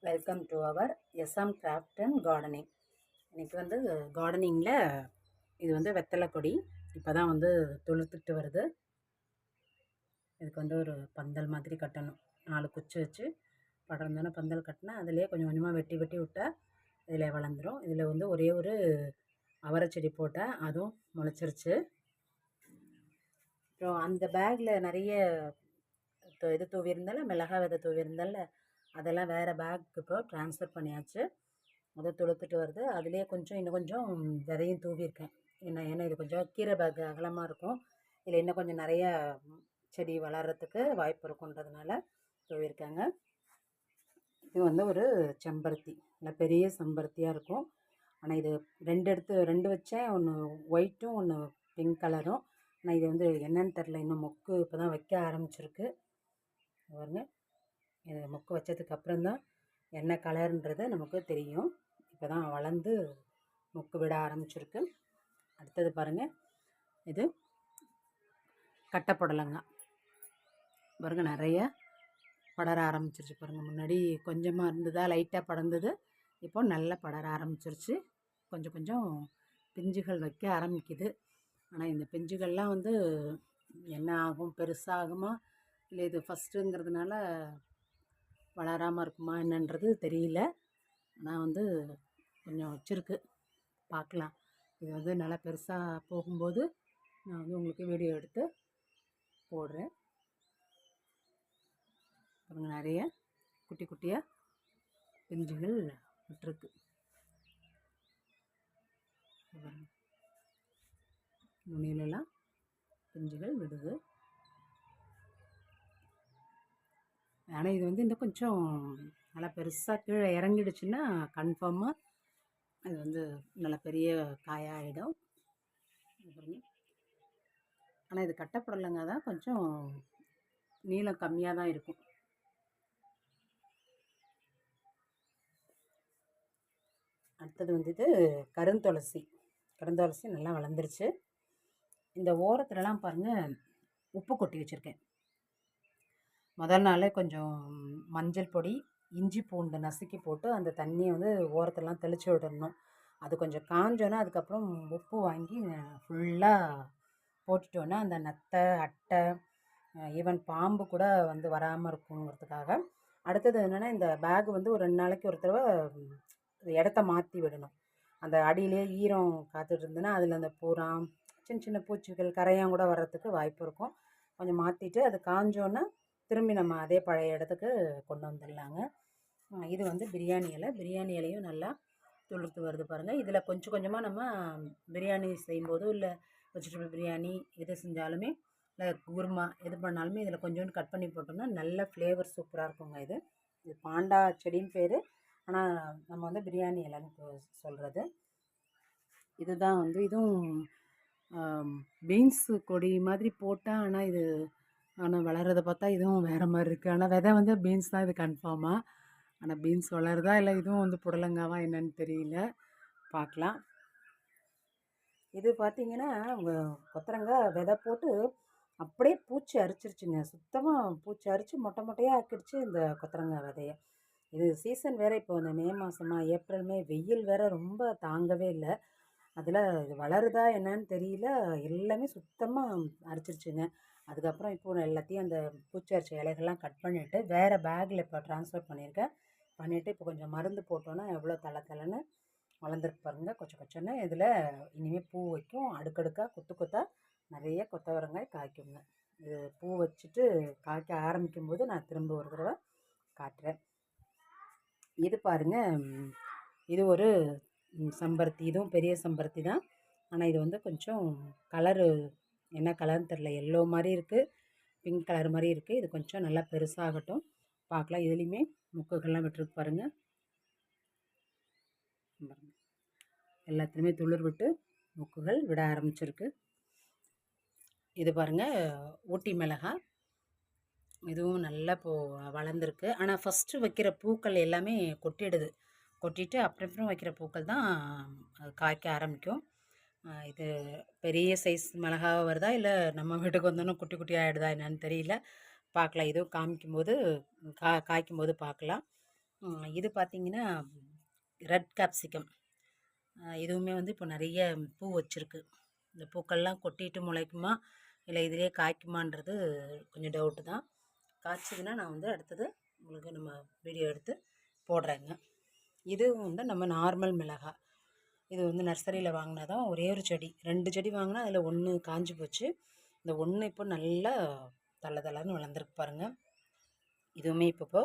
Welcome to our SM craft and gardening. இன்றைக்கி வந்து கார்டனிங்கில் இது வந்து வெத்தலை கொடி இப்போ தான் வந்து துளுத்துக்கிட்டு வருது. இதுக்கு வந்து ஒரு பந்தல் மாதிரி கட்டணும். 4 குச்சி வச்சு படர்ந்தானே பந்தல் கட்டினா அதிலே கொஞ்சம் கொஞ்சமாக வெட்டி வெட்டி விட்டால் இதில் வளர்ந்துடும். இதில் வந்து ஒரே ஒரு அவரை செடி போட்டேன், அதுவும் முளைச்சிருச்சு. அப்புறம் அந்த பேக்கில் நிறைய இது தூவியிருந்தால, மிளகா விதை தூவியிருந்தால, அதெல்லாம் வேறு பேக்கு இப்போ ட்ரான்ஸ்ஃபர் பண்ணியாச்சு. அதை துளுத்துட்டு வருது. அதுலேயே இன்னும் கொஞ்சம் விதையும் தூவியிருக்கேன். ஏன்னா இது கொஞ்சம் கீரை பேக் அகலமாக இருக்கும். இதில் இன்னும் கொஞ்சம் நிறைய செடி வளர்கிறதுக்கு வாய்ப்பு இருக்குன்றதுனால தூவியிருக்காங்க. இது வந்து ஒரு செம்பருத்தி, இல்லை பெரிய செம்பருத்தியாக இருக்கும். ஆனால் இது ரெண்டு வச்சேன். ஒன்று ஒயிட்டும் ஒன்று பிங்க் கலரும். ஆனால் இது வந்து என்னன்னு தெரில, இன்னும் மொக்கு இப்போ தான் வைக்க ஆரம்பிச்சிருக்கு. பாருங்க, இது மொக்கு வச்சதுக்கு அப்புறம்தான் என்ன கலர்ன்றது நமக்கு தெரியும். இப்போ தான் வளர்ந்து மொக்கு விட ஆரம்பிச்சிருக்கு. அடுத்தது பாருங்கள், இது கட்டைப்புடலங்காய். பாருங்கள், நிறைய படர ஆரம்பிச்சிருச்சு. பாருங்கள், முன்னாடி கொஞ்சமாக இருந்ததா, லைட்டாக படர்ந்தது, இப்போ நல்லா படர ஆரம்பிச்சிருச்சு. கொஞ்சம் கொஞ்சம் பிஞ்சுகள் வைக்க ஆரம்பிக்குது. ஆனால் இந்த பிஞ்சுகள்லாம் வந்து என்ன ஆகும், பெருசாகுமா இல்லை இது ஃபஸ்ட்டுங்கிறதுனால வளராமல் இருக்குமா என்னன்றது தெரியல. ஆனால் வந்து கொஞ்சம் வச்சுருக்கு, பார்க்கலாம். இது வந்து நல்லா பெருசாக போகும்போது நான் வந்து உங்களுக்கு வீடியோ எடுத்து போடுறேன். பாருங்க, நிறைய குட்டி குட்டியாக பிஞ்சுகள் விட்டுருக்கு. நுனியிலலாம் பிஞ்சுகள் விடுது. ஆனால் இது வந்து இன்னும் கொஞ்சம் நல்லா பெருசாக கீழே இறங்கிடுச்சுன்னா கன்ஃபார்மாக அது வந்து நல்லா பெரிய காயாகிடும். ஆனால் இது கட்டைப்புடலங்க தான் கொஞ்சம் நீளம் கம்மியாக தான் இருக்கும். அடுத்தது வந்து இது கருந்துளசி நல்லா வளர்ந்துருச்சு. இந்த ஓரத்துலலாம் பாருங்கள், உப்பு கொட்டி வச்சுருக்கேன். முதல் நாளே கொஞ்சம் மஞ்சள் பொடி, இஞ்சி பூண்டு நசுக்கி போட்டு அந்த தண்ணியை வந்து ஓரத்தெல்லாம் தெளித்து விடணும். அது கொஞ்சம் காஞ்சோன்னா அதுக்கப்புறம் உப்பு வாங்கி ஃபுல்லாக போட்டுட்டோன்னா அந்த நத்தை, அட்டை, ஈவன் பாம்பு கூட வந்து வராமல் இருக்குங்கிறதுக்காக. அடுத்தது என்னென்னா, இந்த பேக் வந்து ஒரு 2 நாளைக்கு ஒரு தடவை இடத்த மாற்றி விடணும். அந்த அடியிலே ஈரம் காத்துட்டு இருந்ததுன்னா அதில் அந்த பூரா சின்ன சின்ன பூச்சிகள் கரையான் கூட வர்றதுக்கு வாய்ப்பு இருக்கும். கொஞ்சம் மாற்றிட்டு அது காஞ்சோன்னா திரும்பி நம்ம அதே பழைய இடத்துக்கு கொண்டு வந்துடலாங்க. இது வந்து பிரியாணி இலையும் நல்லா துளுர்த்து வருது பாருங்கள். இதில் கொஞ்சம் கொஞ்சமாக நம்ம பிரியாணி செய்யும்போது, இல்லை வெஜிடபிள் பிரியாணி எது செஞ்சாலுமே, இல்லை குருமா எது பண்ணாலுமே இதில் கொஞ்சோண்டு கட் பண்ணி போட்டோம்னா நல்ல ஃப்ளேவர் சூப்பராக இருக்குங்க. இது பாண்டா செடின்னு பேர், ஆனால் நம்ம வந்து பிரியாணி இலைன்னு சொல்கிறது. இதுதான் வந்து இதுவும் பீன்ஸு கொடி மாதிரி போட்டால், ஆனால் வளர்கிறத பார்த்தா இதுவும் வேறு மாதிரி இருக்குது. ஆனால் விதை வந்து பீன்ஸ் தான், இது கன்ஃபார்மாக. ஆனால் பீன்ஸ் வளருதா இல்லை இதுவும் வந்து புடலங்காவா என்னன்னு தெரியல, பார்க்கலாம். இது பார்த்திங்கன்னா கொத்தரங்காய் விதை போட்டு அப்படியே பூச்சி அரிச்சிருச்சுங்க. சுத்தமாக பூச்சி அரித்து மொட்டை மொட்டையாக ஆக்கிடுச்சு இந்த கொத்தரங்காய் விதையை. இது சீசன் வேறு, இப்போ இந்த மே மாதமா, ஏப்ரல் மே வெயில் வேறு ரொம்ப தாங்கவே இல்லை. அதில் இது வளருதா என்னன்னு தெரியல, எல்லாமே சுத்தமாக அரிச்சிருச்சுங்க. அதுக்கப்புறம் இப்போ எல்லாத்தையும் அந்த பூச்சி அரிச்ச இலைகள்லாம் கட் பண்ணிவிட்டு வேறு பேக்கில் இப்போ ட்ரான்ஸ்ஃபர் பண்ணியிருக்கேன். பண்ணிவிட்டு இப்போ கொஞ்சம் மருந்து போட்டோன்னா எவ்வளோ தலைன்னு வளர்ந்துருக்கு பாருங்கள், கொச்சன்னு. இதில் இனிமேல் பூ வைக்கும், அடுக்கடுக்காக கொத்தாக நிறைய கொத்தவரங்காய் காய்க்குங்க. இது பூ வச்சுட்டு காய்க்க ஆரம்பிக்கும் போது நான் திரும்ப ஒரு தடவை காட்டுறேன். இது பாருங்கள், இது ஒரு செம்பருத்தி, இதுவும் பெரிய செம்பருத்தி தான். ஆனால் இது வந்து கொஞ்சம் கலரு என்ன கலர்னு தெரில, எல்லோ மாதிரி இருக்குது, பிங்க் கலர் மாதிரி இருக்குது. இது கொஞ்சம் நல்லா பெருசாகட்டும், பார்க்கலாம். இதுலேயுமே முக்குகள்லாம் விட்டுருக்கு பாருங்கள். எல்லாத்துலேயுமே துளிர் விட்டு முக்குகள் விட ஆரம்பிச்சிருக்கு. இது பாருங்கள், ஊட்டி மிளகாய், இதுவும் நல்லா இப்போது வளர்ந்துருக்கு. ஆனால் ஃபஸ்ட்டு வைக்கிற பூக்கள் எல்லாமே கொட்டிட்டு அப்புறம் வைக்கிற பூக்கள் தான் காய்க்க ஆரம்பிக்கும். இது பெரிய சைஸ் மிளகாவாக வருதா இல்லை நம்ம வீட்டுக்கு வந்தோன்னா குட்டி குட்டி ஆகிடுதா என்னன்னு தெரியல, பார்க்கலாம். இதுவும் காய்க்கும்போது பார்க்கலாம். இது பார்த்திங்கன்னா ரெட் கேப்சிகம். இதுவுமே வந்து இப்போ நிறைய பூ வச்சுருக்கு. இந்த பூக்கள்லாம் கொட்டிட்டு முளைக்குமா இல்லை இதிலே காய்க்குமான்றது கொஞ்சம் டவுட்டு தான். காய்ச்சதுன்னா நான் வந்து அடுத்தது உங்களுக்கு நம்ம வீடியோ எடுத்து போடுறேங்க. இது வந்து நம்ம நார்மல் மிளகாய். இது வந்து நர்சரியில் வாங்கினா தான் ஒரே ஒரு செடி, 2 செடி வாங்கினா அதில் 1 காஞ்சி போச்சு. இந்த 1 இப்போ நல்லா தளன்னு வளர்ந்துருக்கு பாருங்கள். இதுவுமே இப்போ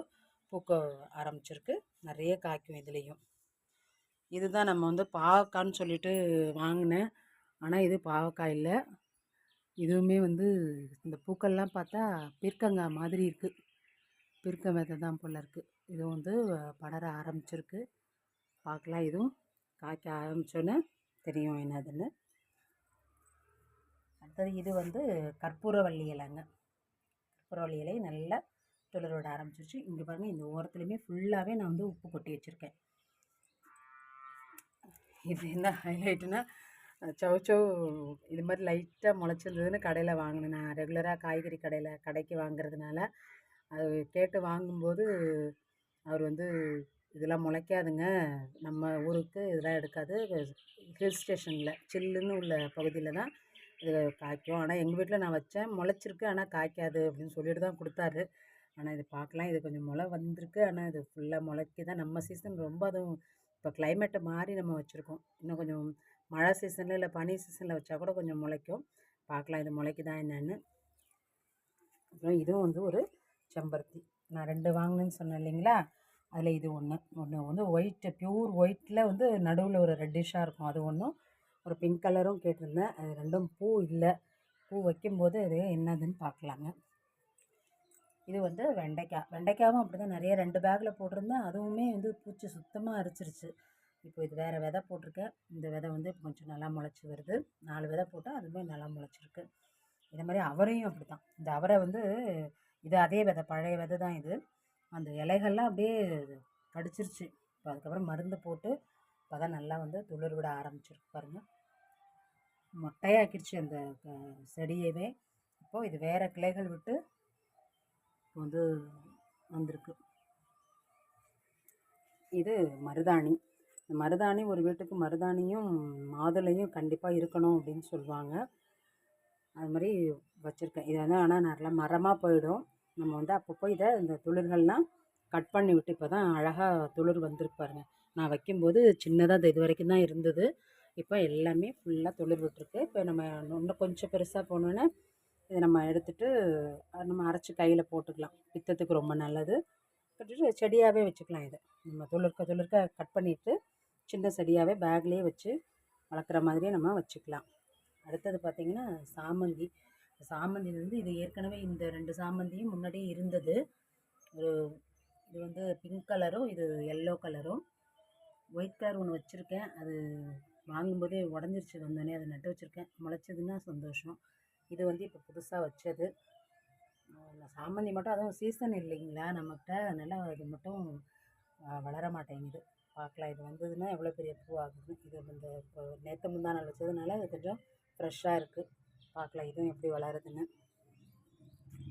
பூக்க ஆரம்பிச்சிருக்கு, நிறைய காய்க்கும் இதுலேயும். இதுதான் நம்ம வந்து பாவக்கான்னு சொல்லிட்டு வாங்கினேன், ஆனால் இது பாவக்காய் இல்லை. இதுவுமே வந்து இந்த பூக்கள்லாம் பார்த்தா பீர்க்கங்காய் மாதிரி இருக்குது, பீர்க்க விதை தான் போல் இருக்குது. இதுவும் வந்து படர ஆரம்பிச்சிருக்கு. பார்க்கலாம், இதுவும் காய்க்க ஆரம்பித்தோன்னே தெரியும் என்னதுன்னு. அடுத்தது இது வந்து கற்பூரவள்ளி இலைங்க. கற்பூரவள்ளி இலை நல்லா துளிர் விட ஆரம்பிச்சிருச்சு. இங்கே பாருங்கள், இந்த ஓரத்துலையுமே ஃபுல்லாகவே நான் வந்து உப்பு கொட்டி வச்சுருக்கேன். இது என்ன ஹைலைட்டுனா, சௌச்சௌ இது மாதிரி லைட்டாக முளைச்சிருந்ததுன்னு கடையில் வாங்கினேன். நான் ரெகுலராக காய்கறி கடைக்கு வாங்குறதுனால அது கேட்டு வாங்கும்போது அவர் வந்து இதெல்லாம் முளைக்காதுங்க, நம்ம ஊருக்கு இதெல்லாம் எடுக்காது, ஹில் ஸ்டேஷனில் சில்லுன்னு உள்ள பகுதியில் தான் இது காய்க்கும். ஆனால் எங்கள் வீட்டில் நான் வச்சேன், முளைச்சிருக்கு, ஆனால் காய்க்காது அப்படின்னு சொல்லிட்டு தான் கொடுத்தாரு. ஆனால் இது பார்க்கலாம், இது கொஞ்சம் முளை வந்திருக்கு, ஆனால் இது ஃபுல்லாக முளைக்கி தான். நம்ம சீசன் ரொம்ப அதுவும் இப்போ கிளைமேட்டை மாறி நம்ம வச்சுருக்கோம். இன்னும் கொஞ்சம் மழை சீசனில் இல்லை பனி சீசனில் வச்சா கூட கொஞ்சம் முளைக்கும். பார்க்கலாம் இது முளைக்குதான் என்னென்னு. அப்புறம் இதுவும் வந்து ஒரு செம்பருத்தி. நான் 2 வாங்கினேன்னு சொன்னேன் இல்லைங்களா, அதில் இது ஒன்று வந்து ஒயிட்டு, ப்யூர் ஒயிட்டில் வந்து நடுவில் ஒரு ரெட்டிஷாக இருக்கும், அது ஒன்றும். ஒரு பிங்க் கலரும் கேட்டிருந்தேன், அது 2ம் பூ இல்லை. பூ வைக்கும்போது அது என்னதுன்னு பார்க்கலாங்க. இது வந்து வெண்டைக்காவும் அப்படி தான் நிறைய 2 பேக்கில் போட்டிருந்தேன், அதுவுமே வந்து பூச்சி சுத்தமாக அரிச்சிருச்சு. இப்போ இது வேறு விதை போட்டிருக்கேன். இந்த விதை வந்து கொஞ்சம் நல்லா முளைச்சி வருது. 4 விதை போட்டால் அதுவுமே நல்லா முளைச்சிருக்கு. இதே மாதிரி அவரையும் அப்படி தான். இந்த அவரை வந்து இது அதே விதை, பழைய விதை தான் இது. அந்த இலைகள்லாம் அப்படியே கடிச்சிருச்சு. இப்போ அதுக்கப்புறம் மருந்து போட்டு இப்போ தான் நல்லா வந்து துளிர் விட ஆரம்பிச்சிருக்கு பாருங்கள். மொட்டையாக்கிடுச்சு அந்த செடியவே. இப்போது இது வேறு கிளைகள் விட்டு வந்து வந்திருக்கு. இது மருதாணி. இந்த மருதாணி, ஒரு வீட்டுக்கு மருதாணியும் மாதுளையும் கண்டிப்பாக இருக்கணும் அப்படின்னு சொல்லுவாங்க. அது மாதிரி வச்சுருக்கேன். இது வந்து ஆனால் நல்லா மரமாக போயிடும். நம்ம வந்து அப்பப்போ இதை இந்த துளிர்கள்லாம் கட் பண்ணி விட்டு இப்போ தான் அழகாக துளிர் வந்திருக்கு பாருங்கள். நான் வைக்கும்போது சின்னதாக இது வரைக்கும் தான் இருந்தது, இப்போ எல்லாமே ஃபுல்லாக துளிர் விட்டுருக்கு. இப்போ நம்ம இன்னும் கொஞ்சம் பெருசாக போனோன்னே இதை நம்ம எடுத்துகிட்டு நம்ம அரைச்சி கையில் போட்டுக்கலாம். பித்தத்துக்கு ரொம்ப நல்லது. கட்டிட்டு செடியாகவே வச்சுக்கலாம். இதை நம்ம துளிர்க்க கட் பண்ணிவிட்டு சின்ன செடியாகவே பேக்லேயே வச்சு வளர்க்குற மாதிரியே நம்ம வச்சுக்கலாம். அடுத்தது பார்த்திங்கன்னா சாமந்தி. சாமந்தி வந்து இது ஏற்கனவே இந்த 2 சாமந்தியும் முன்னாடியே இருந்தது. இது வந்து பிங்க் கலரும் இது எல்லோ கலரும். ஒயிட் கலர் ஒன்று வச்சுருக்கேன், அது வாங்கும்போதே உடஞ்சிருச்சு. வந்தோடனே அதை நட்டு வச்சுருக்கேன். முளைச்சதுன்னா சந்தோஷம். இது வந்து இப்போ புதுசாக வச்சது. சாமந்தி மட்டும் அதுவும் சீசன் இல்லைங்களா நம்மகிட்ட, அதனால் அது மட்டும் வளர மாட்டேங்குது. பார்க்கலாம், இது வந்ததுன்னா எவ்வளோ பெரிய பூ ஆகுது. இது இந்த இப்போ நேற்று முந்தா நாள் வச்சதுனால அது கொஞ்சம் ஃப்ரெஷ்ஷாக இருக்குது. பார்க்கலாம் இதுவும் எப்படி வளருதுன்னு.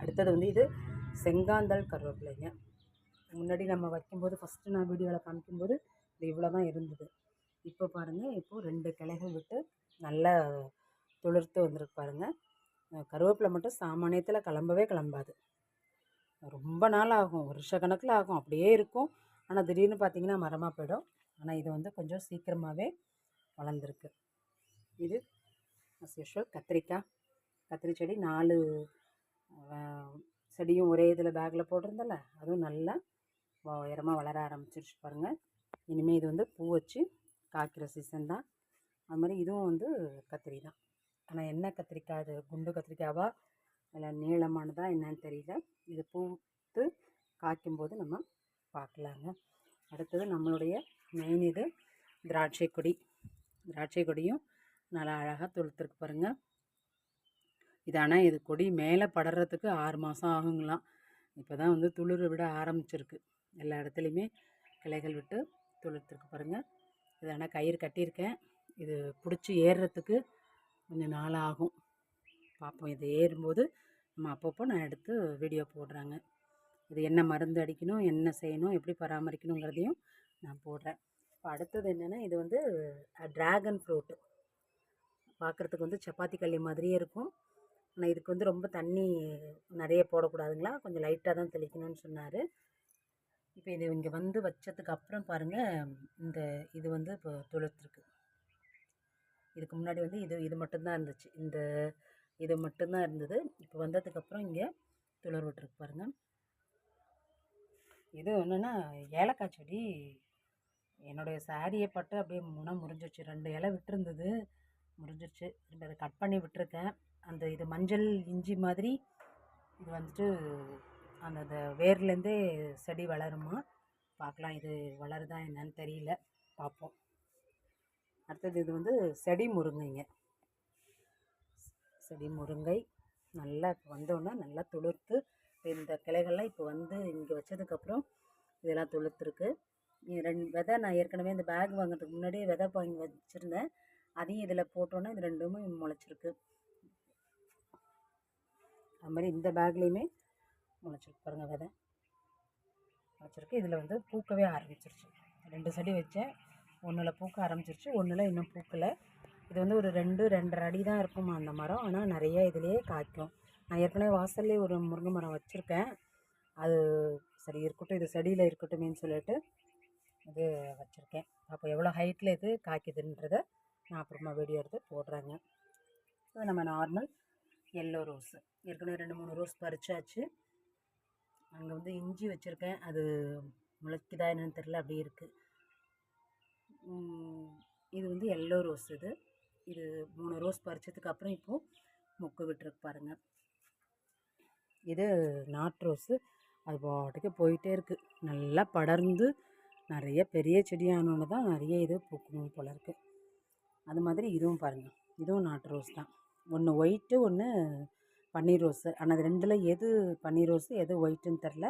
அடுத்தது வந்து இது செங்காந்தல் கருவேப்பிலைங்க. முன்னாடி நம்ம வைக்கும்போது ஃபஸ்ட்டு நான் வீடியோவில் காமிக்கும்போது இது இவ்வளோ தான் இருந்தது. இப்போ பாருங்கள், இப்போது 2 கிளைகள் விட்டு நல்லா துளிர்த்து வந்துருக்கு பாருங்கள். கருவேப்பிலை மட்டும் சாமானியத்தில் கிளம்பாது. ரொம்ப நாள் ஆகும், வருஷ கணக்கில் ஆகும், அப்படியே இருக்கும். ஆனால் திடீர்னு பார்த்திங்கன்னா மரமாக போயிடும். ஆனால் இது வந்து கொஞ்சம் சீக்கிரமாகவே வளர்ந்துருக்கு. இது அஸ் யூஷுவல் கத்திரி செடி. 4 செடியும் ஒரே இதில் பேக்கில் போட்டிருந்தல, அதுவும் நல்லா உயரமாக வளர ஆரம்பிச்சிருச்சு பாருங்கள். இனிமேல் இது வந்து பூ வச்சு காய்க்கிற சீசன் தான். அது மாதிரி இதுவும் வந்து கத்திரி தான். ஆனால் என்ன கத்திரிக்காய், அது குண்டு கத்திரிக்காவா இல்லை நீளமானதா என்னன்னு தெரியல. இது பூத்து காய்க்கும்போது நம்ம பார்க்கலாங்க. அடுத்தது நம்மளுடைய மெயின் இது திராட்சை கொடியும் நல்லா அழகாக துளுத்துருக்கு பாருங்கள். இது ஆனால் இது கொடி மேலே படறதுக்கு 6 மாதம் ஆகுங்களாம். இப்போ தான் வந்து துளிர் விட ஆரம்பிச்சிருக்கு. எல்லா இடத்துலையுமே கிளைகள் விட்டு துளிர்த்துருக்கு பாருங்கள். இது ஆனால் கயிறு கட்டியிருக்கேன். இது பிடிச்சி ஏறுறதுக்கு கொஞ்சம் நாள் ஆகும். பார்ப்போம், இது ஏறும்போது நம்ம அப்பப்போ நான் எடுத்து வீடியோ போடுறாங்க. இது என்ன மருந்து அடிக்கணும், என்ன செய்யணும், எப்படி பராமரிக்கணுங்கிறதையும் நான் போடுறேன். இப்போ அடுத்தது என்னென்னா, இது வந்து ட்ராகன் ஃப்ரூட்டு. பார்க்குறதுக்கு வந்து சப்பாத்தி கல்லி மாதிரியே இருக்கும். ஆனால் இதுக்கு வந்து ரொம்ப தண்ணி நிறைய போடக்கூடாதுங்களா, கொஞ்சம் லைட்டாக தான் தெளிக்கணும்னு சொன்னார். இப்போ இது இங்கே வந்து வச்சதுக்கு அப்புறம் பாருங்கள், இந்த இது வந்து இப்போ துளுர்த்துருக்கு. இதுக்கு முன்னாடி வந்து இது மட்டும்தான் இருந்துச்சு, இது மட்டும்தான் இருந்தது. இப்போ வந்ததுக்கப்புறம் இங்கே துளிர் விட்டுருக்கு பாருங்கள். இது என்னென்னா ஏலக்காய் செடி. என்னுடைய சாரியை பட்டு அப்படியே முறிஞ்சிருச்சு. 2 இலை விட்டுருந்தது, முறிஞ்சிருச்சு. திரும்ப அதை கட் பண்ணி விட்டுருக்கேன். அந்த இது மஞ்சள் இஞ்சி மாதிரி இது வந்துட்டு அந்த வேர்லேருந்தே செடி வளருமா, பார்க்கலாம். இது வளருதா என்னன்னு தெரியல, பார்ப்போம். அடுத்தது இது வந்து செடி முருங்கைங்க. செடி முருங்கை நல்லா வந்தோன்னா நல்லா துளுர்த்து, இந்த கிளைகள்லாம் இப்போ வந்து இங்கே வச்சதுக்கப்புறம் இதெல்லாம் துளுர்த்துருக்கு. 2 விதை நான் ஏற்கனவே இந்த பேக் வாங்குறதுக்கு முன்னாடி விதை வாங்கி வச்சுருந்தேன். அதையும் இதில் போட்டோன்னா இது 2மே முளைச்சிருக்கு. அது மாதிரி இந்த பேக்லேயுமே முளைச்சிருக்கு பாருங்கள், விதை முளைச்சிருக்கு. இதில் வந்து பூக்கவே ஆரம்பிச்சிருச்சு. 2 செடி வச்சேன், ஒன்றில் பூக்க ஆரம்பிச்சிருச்சு, ஒன்றில் இன்னும் பூக்கலை. இது வந்து ஒரு 2-2.5 அடி தான் இருக்குமா அந்த மரம். ஆனால் நிறைய இதுலேயே காய்க்கும். நான் ஏற்கனவே வாசல்லே ஒரு முருங்கை மரம் வச்சுருக்கேன். அது சரி இருக்கட்டும், இது செடியில் இருக்கட்டுமேன்னு சொல்லிட்டு இது வச்சுருக்கேன். அப்போ எவ்வளோ ஹைட்டில் இது காய்க்குதுன்றதை நான் அப்புறமா வீடியோ எடுத்து போடுறேங்க. இது நம்ம நார்மல் எல்லோ ரோஸு. ஏற்கனவே 2-3 ரோஸ் பறிச்சாச்சு. அங்கே வந்து இஞ்சி வச்சுருக்கேன், அது முளைக்குதா என்னன்னு தெரில, அப்படியே இருக்குது. இது வந்து எல்லோ ரோஸ். இது 3 ரோஸ் பறிச்சதுக்கு அப்புறம் இப்போது மொக்கு விட்டுருக்கு பாருங்கள். இது நாட் ரோஸு. அது பாட்டுக்கு போயிட்டே இருக்குது, நல்லா படர்ந்து நிறைய பெரிய செடியானோன்னு தான் நிறைய இது பூக்கணும் போல இருக்குது. அது மாதிரி இதுவும் பாருங்கள், இதுவும் நாட்டு ரோஸ் தான். ஒன்று ஒயிட்டு, ஒன்று பன்னீர் ரோஸு. ஆனால் அது 2ல் எது பன்னீர் ரோஸு எது ஒயிட்டுன்னு தெரில.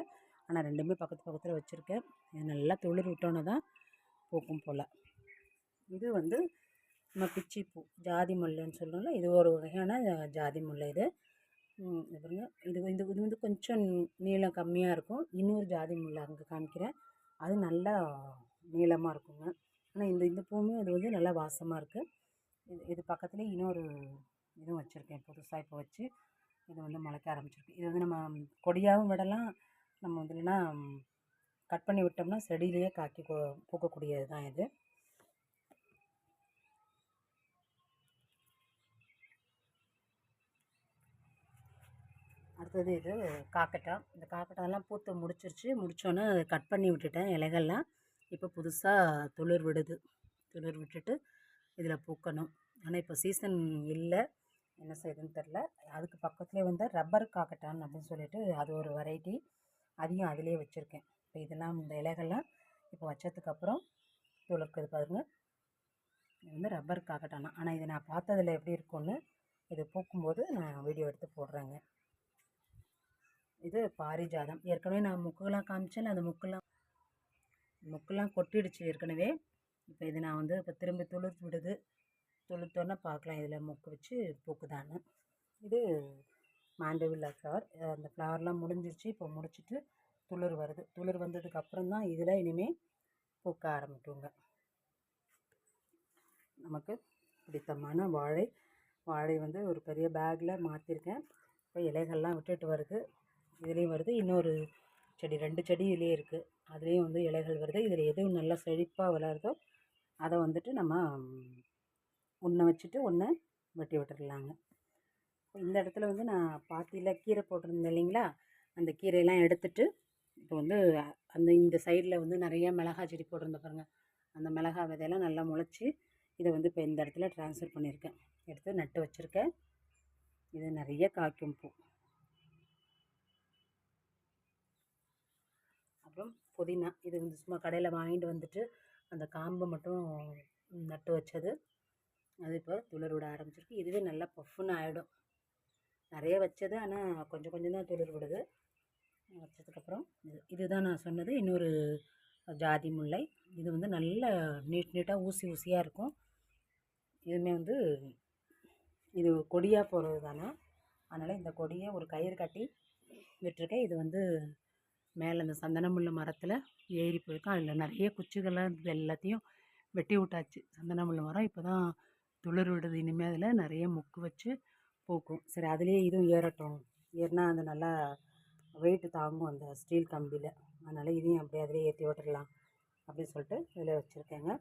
ஆனால் 2மே பக்கத்தில் வச்சுருக்கேன். இது நல்லா துளிர் விட்டோன்னு தான் பூக்கும் போல். இது வந்து நம்ம பிச்சிப்பூ, ஜாதி முல்லைன்னு சொல்லணும்ல, இது ஒரு வகையான ஜாதி முல்லை. இது பாருங்க, இது வந்து கொஞ்சம் நீளம் கம்மியாக இருக்கும். இன்னொரு ஜாதி முல்லை அங்கே காமிக்கிறேன், அது நல்லா நீளமாக இருக்குங்க. ஆனால் இந்த பூவுமே அது வந்து நல்லா வாசமாக இருக்குது. இது பக்கத்துலேயே இன்னொரு இதுவும் வச்சுருக்கேன் புதுசாக இப்போ வச்சு. இது வந்து முளைக்க ஆரம்பிச்சிருக்கு. இது வந்து நம்ம கொடியாகவும் விடலாம், நம்ம வந்து இல்லைன்னா கட் பண்ணி விட்டோம்னா செடியிலேயே பூக்கக்கூடியது தான் இது. அடுத்தது இது காக்கட்டான். இந்த காக்கட்டான்லாம் பூத்து முடிச்சோன்னே கட் பண்ணி விட்டுட்டேன் இலைகள்லாம். இப்போ புதுசாக துளிர் விடுது. துளிர் விட்டுட்டு இதில் பூக்கணும். ஆனால் இப்போ சீசன் இல்லை, என்ன செய்யுதுன்னு தெரில. அதுக்கு பக்கத்துலேயே வந்து ரப்பர் காக்கட்டான் அப்படின்னு சொல்லிட்டு அது ஒரு வெரைட்டி, அதையும் அதிலே வச்சுருக்கேன். இப்போ இதெல்லாம் இந்த இலைகள்லாம் இப்போ வச்சதுக்கப்புறம் துளிர்க்குது பாருங்கள். இது வந்து ரப்பர் காக்கட்டானா. ஆனால் இதை நான் பார்த்ததில் எப்படி இருக்கும்னு இது பூக்கும்போது நான் வீடியோ எடுத்து போடுறேங்க. இது பாரிஜாதம். ஏற்கனவே நான் முக்குலாம் காமிச்சேன், அந்த முக்கெல்லாம் கொட்டிடுச்சு ஏற்கனவே. இப்போ இது நான் வந்து இப்போ திரும்பி துளிர்த்து விடுது. துளுர்த்தோன்னே பார்க்கலாம் இதில் மொக்கு வச்சு பூக்குதான்னு. இது மாண்டவில்லா ஃப்ளவர். அந்த ஃப்ளவர்லாம் முடிஞ்சிருச்சு. இப்போ முடிச்சுட்டு துளிர் வருது. துளிர் வந்ததுக்கப்புறம் தான் இதில் இனிமேல் பூக்க ஆரம்பிக்குங்க. நமக்கு பிடித்தமான வாழை வந்து ஒரு பெரிய பேக்கில் மாற்றிருக்கேன். இப்போ இலைகள்லாம் விட்டுட்டு வருது, இதுலேயும் வருது. இன்னொரு செடி 2 செடி இதுலேயே இருக்குது, அதுலேயும் வந்து இலைகள் வருது. இதில் எதுவும் நல்லா செழிப்பாக வளருதோ அதை வந்துட்டு நம்ம ஒன்றை வச்சுட்டு ஒன்றை வெட்டி விட்டுடலாங்க. இந்த இடத்துல வந்து நான் பாத்தியில் கீரை போட்டிருந்தேன் இல்லைங்களா, அந்த கீரையெல்லாம் எடுத்துட்டு இப்போ வந்து இந்த சைடில் வந்து நிறைய மிளகாய் செடி போட்டிருந்த பாருங்கள், அந்த மிளகாய் விதையெல்லாம் நல்லா முளைச்சி இதை வந்து இப்போ இந்த இடத்துல ட்ரான்ஸ்ஃபர் பண்ணியிருக்கேன், எடுத்து நட்டு வச்சுருக்கேன். இது நிறைய காய்க்கும் பூ. அப்புறம் புதினா, இது வந்து சும்மா கடையில் வாங்கிட்டு வந்துட்டு அந்த காம்பு மட்டும் நட்டு வச்சது, அது இப்போ துளிர் விட ஆரம்பிச்சிருக்கு. இதுவே நல்லா பஃப்னு ஆகிடும். நிறைய வச்சது, ஆனால் கொஞ்சம் கொஞ்சம் தான் துளிர் விடுது. வச்சதுக்கப்புறம் இதுதான் நான் சொன்னது இன்னொரு ஜாதி முல்லை. இது வந்து நல்ல நீட்டாக ஊசியாக இருக்கும். இதுவுமே வந்து இது கொடியாக போகிறது தானே, அதனால் இந்த கொடியை ஒரு கயிறு கட்டி விட்டுருக்கேன். இது வந்து மேலே இந்த சந்தனமுள்ள மரத்தில் ஏறி போயிருக்கோம். அதில் நிறைய குச்சிகள்லாம் இருந்தது, எல்லாத்தையும் வெட்டி விட்டாச்சு. சந்தனமுள்ள மரம் இப்போ தான் துளிர் விடுது. இனிமேல் அதில் நிறைய மொக்கு வச்சு பூக்கும். சரி, அதுலேயே இதுவும் ஏறட்டும். ஏறினா அது நல்லா வெயிட்டு தாங்கும் அந்த ஸ்டீல் கம்பியில். அதனால் இதையும் அப்படியே அதிலே ஏற்றி விட்டுடலாம் அப்படின்னு சொல்லிட்டு இதில் வச்சுருக்கேங்க.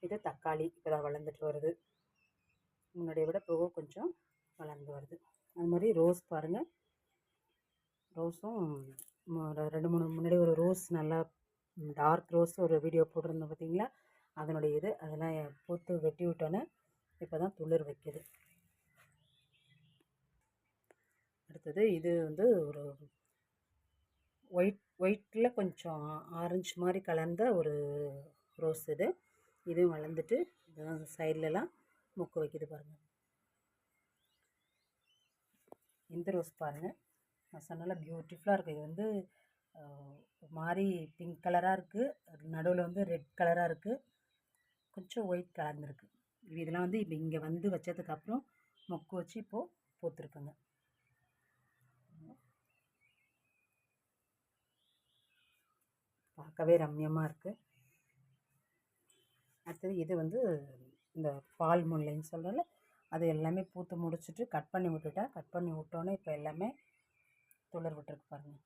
இது தக்காளி இப்போ தான் வளர்ந்துட்டு வருது. முன்னாடியை விட பூ கொஞ்சம் வளர்ந்து வருது. அது மாதிரி ரோஸ் பாருங்கள். ரோஸும் 2-3 முன்னாடி ஒரு ரோஸ் நல்லா டார்க் ரோஸ் ஒரு வீடியோ போட்டிருந்தோம் பார்த்தீங்களா, அதனுடைய இது அதெல்லாம் பூத்து வெட்டி விட்டோன்னே இப்போ தான் துளிர் வைக்கிது. அடுத்தது இது வந்து ஒரு ஒயிட்டில் கொஞ்சம் ஆரஞ்சு மாதிரி கலந்த ஒரு ரோஸ். இதுவும் வளர்ந்துட்டு சைட்லலாம் மொக்கு வைக்கிது பாருங்கள். இந்த ரோஸ் பாருங்கள், நான் சொன்னால பியூட்டிஃபுல்லாக இருக்குது. இது வந்து மாதிரி பிங்க் கலராக இருக்குது, நடுவில் வந்து ரெட் கலராக இருக்குது, கொஞ்சம் ஒயிட் கலந்துருக்கு. இதெல்லாம் வந்து இப்போ இங்கே வந்து வச்சதுக்கப்புறம் மொக்கு வச்சு இப்போது பூத்துருக்குங்க. பார்க்கவே ரம்யமாக இருக்குது. அடுத்தது இது வந்து இந்த பால் முல்லைன்னு சொல்கிறல, அது எல்லாமே பூத்து முடிச்சுட்டு கட் பண்ணி விட்டுட்டேன். கட் பண்ணி விட்டோன்னே இப்போ எல்லாமே துளிர் விட்டுருக்கு பாருங்கள்.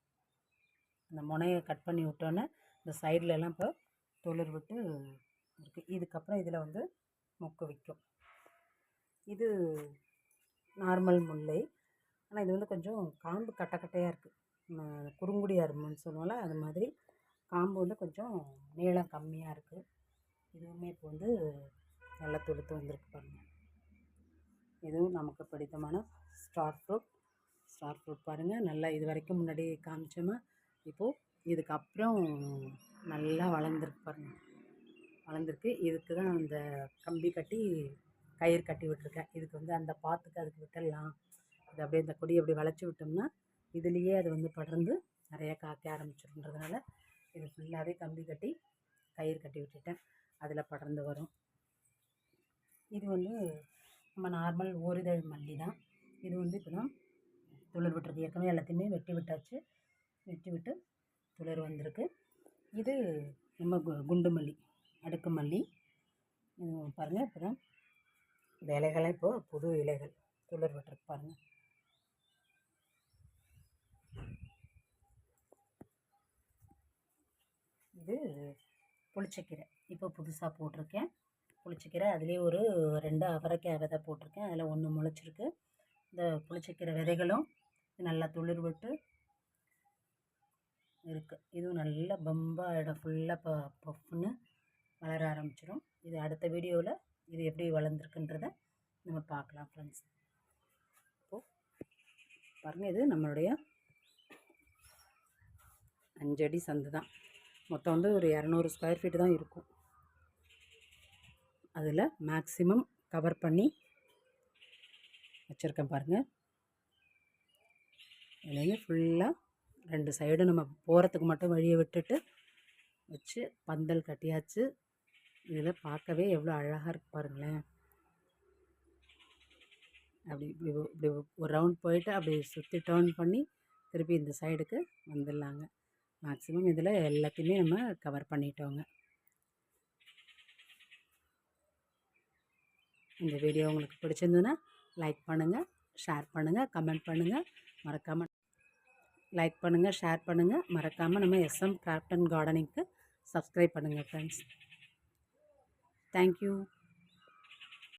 அந்த முனையை கட் பண்ணி விட்டோன்னே இந்த சைட்லலாம் இப்போ துளிர் விட்டு இருக்குது. இதுக்கப்புறம் இதில் வந்து மொக்கு வைக்கும். இது நார்மல் முல்லை, ஆனால் இது வந்து கொஞ்சம் காம்பு கட்டையாக இருக்குது. குறுங்குடி அரும்புன்னு சொல்லுவோம்ல, அது மாதிரி காம்பு வந்து கொஞ்சம் நீளம் கம்மியாக இருக்குது. இதுவுமே இப்போ வந்து நல்லா துளுத்து வந்திருக்கு பாருங்கள். இதுவும் நமக்கு பிடித்தமான ஸ்டார் ஃப்ரூட் பாருங்கள். நல்லா இது வரைக்கும் முன்னாடி காமிச்சோமா, இப்போது இதுக்கப்புறம் நல்லா வளர்ந்துருக்கு பாருங்கள். வளர்ந்துருக்கு. இதுக்கு தான் அந்த கம்பி கட்டி கயிறு கட்டி விட்டுருக்கேன். இதுக்கு வந்து அந்த பாத்துக்கு அதுக்கு விட்டுடலாம். அது அப்படியே இந்த கொடி அப்படி வளைச்சி விட்டோம்னா இதுலேயே அது வந்து படர்ந்து நிறையா காய்க்க ஆரம்பிச்சிடுன்றதுனால இது ஃபுல்லாகவே கம்பி கட்டி கயிறு கட்டி விட்டுட்டேன். அதில் படர்ந்து வரும். இது வந்து நம்ம நார்மல் ஓரிதழ் மல்லி தான். இது வந்து இப்போ தான் துளிர் விட்டுருக்கு. ஏற்கனவே எல்லாத்தையுமே வெட்டி விட்டாச்சு. வெட்டி விட்டு துளிர் வந்திருக்கு. இது நம்ம குண்டு மல்லி, அடுக்கு மல்லி. பாருங்கள், இப்போ தான் இந்த இலைகள்லாம் இப்போது புது இலைகள் துளிர் விட்டுருக்கு பாருங்கள். இது புளிச்சக்கீரை இப்போ புதுசாக போட்டிருக்கேன். புளிச்சக்கீரை அதுலேயே ஒரு 2 அவரைக்காய் விதை போட்டிருக்கேன். அதில் 1 முளைச்சிருக்கு. இந்த புளிச்சக்கீரை விதைகளும் நல்லா துளிர் விட்டு இருக்குது. இதுவும் நல்லா பம்பாயிடும், ஃபுல்லாக பஃப்னு வளர ஆரம்பிச்சிடும். இது அடுத்த வீடியோவில் இது எப்படி வளர்ந்துருக்குன்றதை நம்ம பார்க்கலாம் ஃப்ரெண்ட்ஸ். இப்போது பாருங்கள், இது நம்மளுடைய 5 அடி சந்து தான். மொத்தம் வந்து ஒரு 200 ஸ்கொயர் ஃபீட்டு தான் இருக்கும். அதில் மேக்ஸிமம் கவர் பண்ணி வச்சுருக்கேன் பாருங்கள். இதுலேருந்து ஃபுல்லாக 2 சைடும் நம்ம போகிறதுக்கு மட்டும் வழியை விட்டுட்டு வச்சு பந்தல் கட்டியாச்சு. இதில் பார்க்கவே எவ்வளோ அழகாக இருக்குது பாருங்களேன். அப்படி இப்படி இப்படி ஒரு ரவுண்ட் போயிட்டு அப்படி சுற்றி டர்ன் பண்ணி திருப்பி இந்த சைடுக்கு வந்துடலாங்க. மேக்ஸிமம் இதில் எல்லாத்தையுமே நம்ம கவர் பண்ணிட்டோங்க. இந்த வீடியோ உங்களுக்கு பிடிச்சிருந்ததுன்னா லைக் பண்ணுங்கள், ஷேர் பண்ணுங்கள், கமெண்ட் பண்ணுங்கள். மறக்காமல் லைக் பண்ணுங்கள், ஷேர் பண்ணுங்கள். மறக்காமல் நம்ம SM கிராஃப்ட் அண்ட் கார்டனிங்க்கு சப்ஸ்கிரைப் பண்ணுங்கள் ஃப்ரெண்ட்ஸ். தேங்க்யூ.